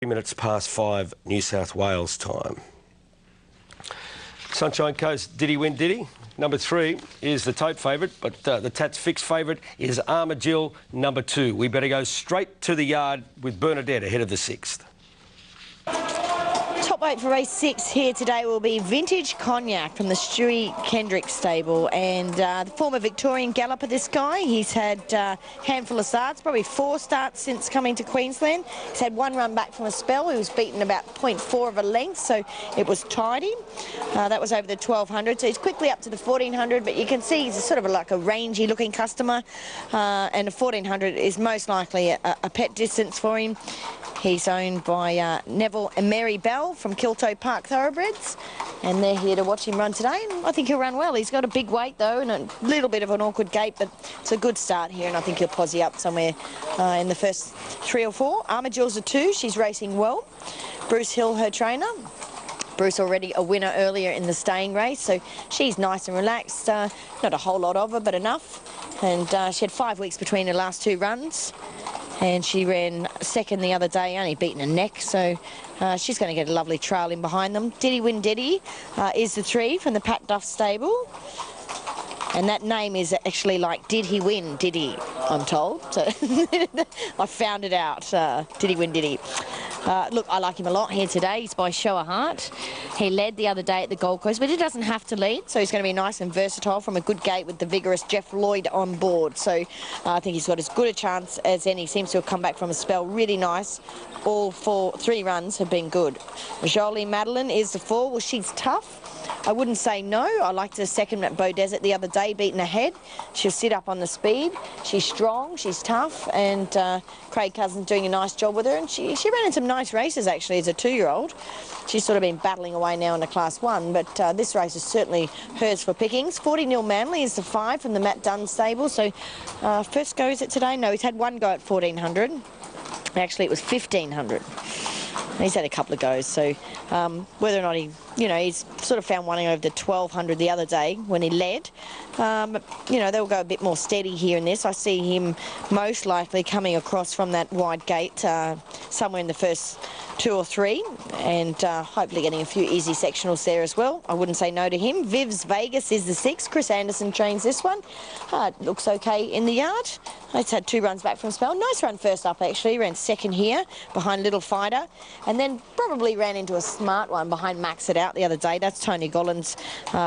Minutes past 5 New South Wales time. Sunshine Coast, did he win, did he? Number 3 is the tote favourite, but the Tats fixed favourite is Armadillo, number 2. We better go straight to the yard with Bernadette ahead of the 6th. Top weight for race 6 here today will be Vintage Cognac from the Stewie Kendrick stable, and the former Victorian galloper, this guy. He's had a handful of starts, probably 4 starts since coming to Queensland. He's had 1 run back from a spell. He was beaten about 0.4 of a length, so it was tidy. That was over the 1200, so he's quickly up to the 1400, but you can see he's sort of like a rangy looking customer, and the 1400 is most likely a pet distance for him. He's owned by Neville and Mary Bell from Kilto Park Thoroughbreds, and they're here to watch him run today, and I think he'll run well. He's got a big weight though and a little bit of an awkward gait, but it's a good start here, and I think he'll posse up somewhere in the first 3 or 4. Armadillo's a 2. She's racing well. Bruce Hill, her trainer. Bruce already a winner earlier in the staying race, so she's nice and relaxed. Not a whole lot of her, but enough. And she had 5 weeks between her last 2 runs. And she ran second the other day, only beaten a neck, so she's going to get a lovely trail in behind them. Diddy Win Diddy is the 3 from the Pat Duff stable. And that name is actually like Did He Win Diddy, I'm told. So I found it out, Diddy Win Diddy. Look, I like him a lot here today. He's by Show a Heart. He led the other day at the Gold Coast, but he doesn't have to lead, so he's going to be nice and versatile from a good gate with the vigorous Jeff Lloyd on board. So I think he's got as good a chance as any. Seems to have come back from a spell really nice. All 3 runs have been good. Jolie Madeleine is the 4. Well, she's tough. I wouldn't say no. I liked her second at Bow Desert the other day, beaten ahead. She'll sit up on the speed. She's strong, she's tough, and Craig Cousins doing a nice job with her. And she ran in some nice races, actually, as a 2-year-old. She's sort of been battling away now in the Class 1, but this race is certainly hers for pickings. 40 Nil Manly is the 5 from the Matt Dunn stable. So first go, is it today? No, he's had 1 go at 1400. Actually, it was 1500. He's had a couple of goes, so whether or not he, he's sort of found one over the 1200 the other day when he led. They'll go a bit more steady here in this. I see him most likely coming across from that wide gate somewhere in the first 2 or 3, and hopefully getting a few easy sectionals there as well. I wouldn't say no to him. Viv's Vegas is the 6. Chris Anderson trains this one. It looks okay in the yard. It's had 2 runs back from spell. Nice run first up, actually. Ran second here behind Little Fighter, and then probably ran into a smart one behind Max It Out the other day. That's Tony Gollan's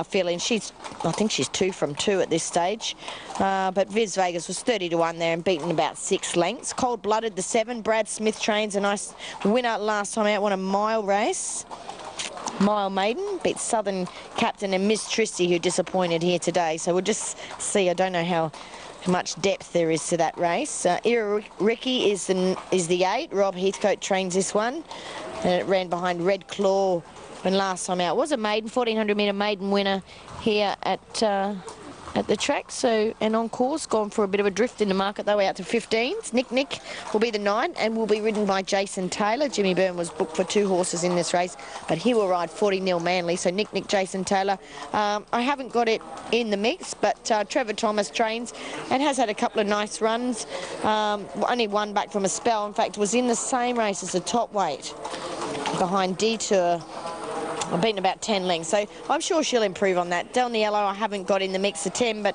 feeling. I think she's 2 from 2 at this stage. But Viz Vegas was 30 to 1 there and beaten about 6 lengths. Cold Blooded, the 7. Brad Smith trains, a nice winner last time out. Won a mile race. Mile Maiden beat Southern Captain and Miss Tristy, who disappointed here today. So we'll just see. I don't know how much depth there is to that race. Era Ricky is the 8. Rob Heathcote trains this one, and it ran behind Red Claw when last time out. It was a maiden, 1400 metre maiden winner here at the track, so, and on course, gone for a bit of a drift in the market though, out to 15s. Nick will be the 9 and will be ridden by Jason Taylor. Jimmy Byrne was booked for 2 horses in this race, but he will ride 40 Nil Manly. So Nick, Jason Taylor. I haven't got it in the mix, but Trevor Thomas trains and has had a couple of nice runs. Only 1 back from a spell. In fact, was in the same race as the top weight behind Detour. I've beaten about 10 lengths, so I'm sure she'll improve on that. Del Niello I haven't got in the mix of 10, but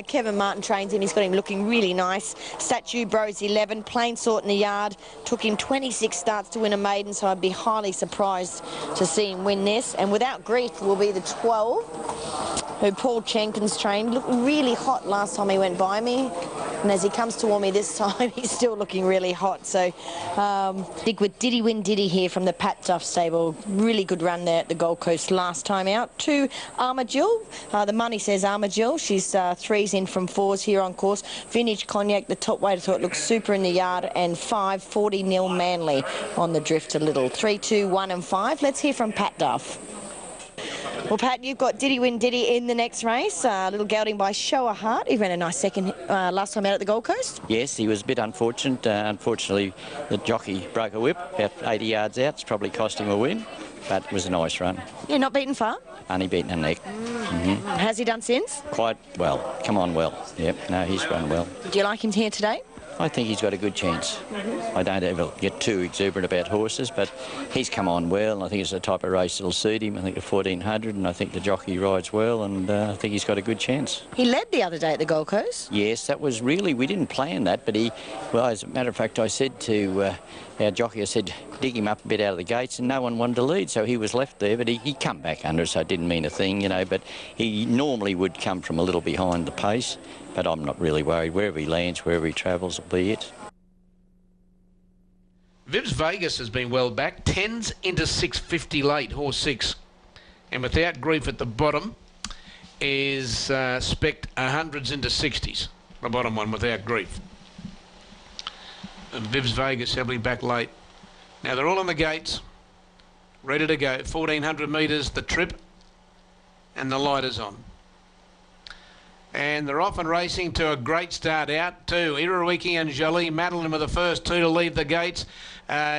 Kevin Martin trains him. He's got him looking really nice. Statue Bros 11, Plain Sort in the yard. Took him 26 starts to win a maiden, so I'd be highly surprised to see him win this. And Without Grief will be the 12, who Paul Jenkins trained. Looked really hot last time he went by me. And as he comes toward me this time, he's still looking really hot. So dig with Diddy Win Diddy here from the Pat Duff stable. Really good run there at the Gold Coast last time out. 2 Armadillo. The money says Armadillo. She's 3s in from 4s here on course. Vintage Cognac, the top weight, I thought looks super in the yard. And 5, 40 Nil Manly on the drift a little. 3, 2, 1 and 5. Let's hear from Pat Duff. Well, Pat, you've got Diddy Win Diddy in the next race. A little gelding by Show a Heart. He ran a nice second last time out at the Gold Coast. Yes, he was a bit unfortunate. Unfortunately, the jockey broke a whip about 80 yards out. It's probably cost him a win, but it was a nice run. Yeah, not beaten far? Only beaten a neck. Has he done since? Quite well. Come on well. Yep, no, he's run well. Do you like him here today? I think he's got a good chance. I don't ever get too exuberant about horses, but he's come on well, and I think it's the type of race that'll suit him. I think the 1400, and I think the jockey rides well, and I think he's got a good chance. He led the other day at the Gold Coast. Yes, that was really, we didn't plan that, but well, as a matter of fact, I said to our jockey, I said, dig him up a bit out of the gates, and no one wanted to lead, so he was left there, but he come back under, so it didn't mean a thing, you know, but he normally would come from a little behind the pace, but I'm not really worried. Wherever he lands, wherever he travels will be it. Vibs Vegas has been well back. 10s into 650 late, horse 6. And without grief at the bottom is spec'd 100s into 60s. The bottom one without grief. And Vibs Vegas heavily back late. Now they're all on the gates, ready to go. 1400 metres, the trip, and the light is on. And they're off and racing to a great start out to Irawiki and Jolie. Madeleine were the first two to leave the gates.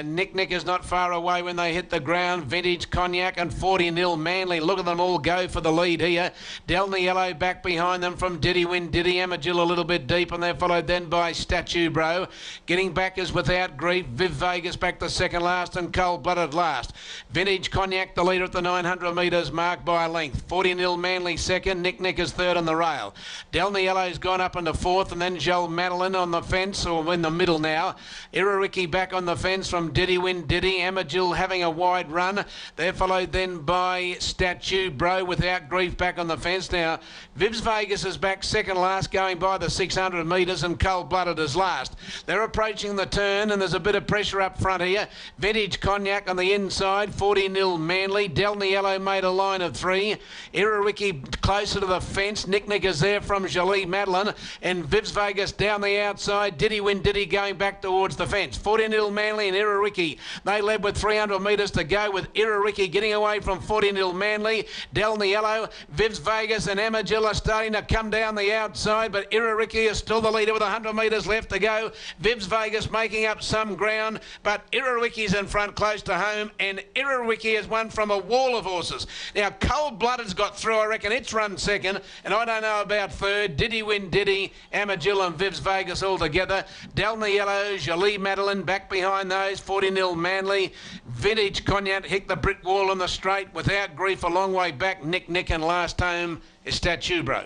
Nick is not far away when they hit the ground. Vintage Cognac and 40-0 Manly. Look at them all go for the lead here. Delny Yellow back behind them from Diddy Win Diddy. Amagil a little bit deep, and they're followed then by Statue Bro. Getting back is Without Grief. Viv Vegas back to second last and Cold Blooded last. Vintage Cognac the leader at the 900 metres marked by a length. 40-0 Manly second. Nick is third on the rail. Delny Yellow's gone up into fourth, and then Joel Madeleine on the fence, or in the middle now. Irawiki back on the fence from Diddy Win Diddy. Amagil having a wide run. They're followed then by Statue Bro. Without Grief back on the fence now. Vibs Vegas is back second last, going by the 600 metres, and Cold Blooded is last. They're approaching the turn, and there's a bit of pressure up front here. Vintage Cognac on the inside. 40-0 Manly. Delny Yellow made a line of three. Irawiki closer to the fence. Nick is there from Jolie Madeleine, and Vibs Vegas down the outside. Diddy Win Diddy going back towards the fence. 40-0 Manly and Irawiki. They led with 300 metres to go, with Irawiki getting away from 40-0 Manly. Delny Yellow, Vibs Vegas and Amagil are starting to come down the outside, but Irawiki is still the leader with 100 metres left to go. Vibs Vegas making up some ground, but Irawiki's in front close to home, and Irawiki has won from a wall of horses. Now, Cold Blooded's got through. I reckon it's run second, and I don't know about third. Diddy Win Diddy, Amagil and Vibs Vegas all together. Delny Yellow, Jolie Madeleine back behind those. 40-0 Manly. Vintage Cognac hit the brick wall on the straight. Without Grief a long way back. Nick and last home is Statue Bro.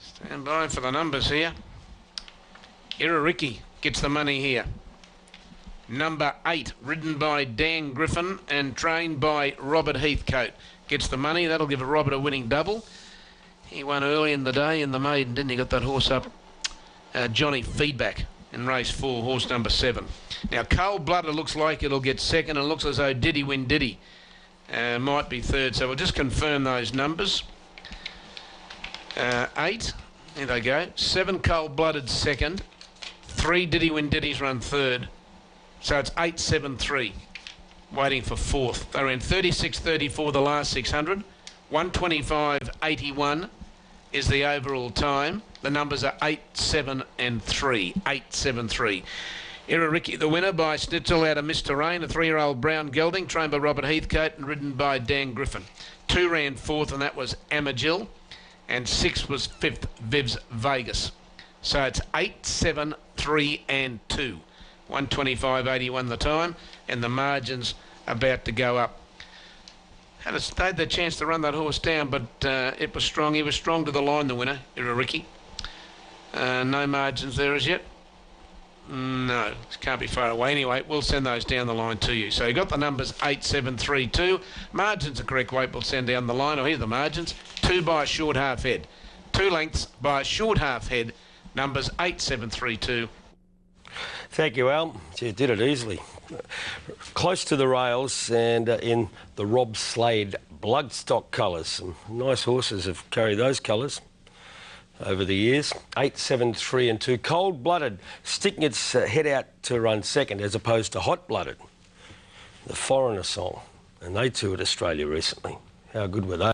Stand by for the numbers here. Irawiki gets the money here. Number 8, ridden by Dan Griffin and trained by Robert Heathcote, gets the money. That'll give Robert a winning double. He won early in the day in the maiden, didn't he? Got that horse up, Johnny Feedback, in race 4, horse number 7. Now, Cold Blooded looks like it'll get second, and looks as though Diddy Win Diddy might be third. So we'll just confirm those numbers. 8, here they go. 7 Cold Blooded second. 3 Diddy Win Diddy's run third. So it's 8-7-3, waiting for fourth. They ran 36-34 the last 600. 125.81 is the overall time. The numbers are 8-7 and 3. 8-7-3. Irawiki, the winner by Schnitzel out of Mr. Rain, a 3-year-old brown gelding, trained by Robert Heathcote and ridden by Dan Griffin. 2 ran fourth, and that was Amagil, and 6 was fifth, Vibs Vegas. So it's 8-7, 3 and 2. 125.81 the time, and the margins about to go up. Had the chance to run that horse down, but it was strong. He was strong to the line, the winner, Irawiki. No margins there as yet. No, can't be far away. Anyway, we'll send those down the line to you. So you got the numbers 8, 7, 3, 2. Margins are correct weight. We'll send down the line. Oh, here's the margins. 2 by a short half head. 2 lengths by a short half head. Numbers 8, 7, 3, 2. Thank you, Al. You did it easily. Close to the rails and in the Rob Slade bloodstock colours. Some nice horses have carried those colours over the years. 8, 7, 3 and 2. Cold Blooded sticking its head out to run second, as opposed to Hot Blooded, the Foreigner song. And they toured Australia recently. How good were they?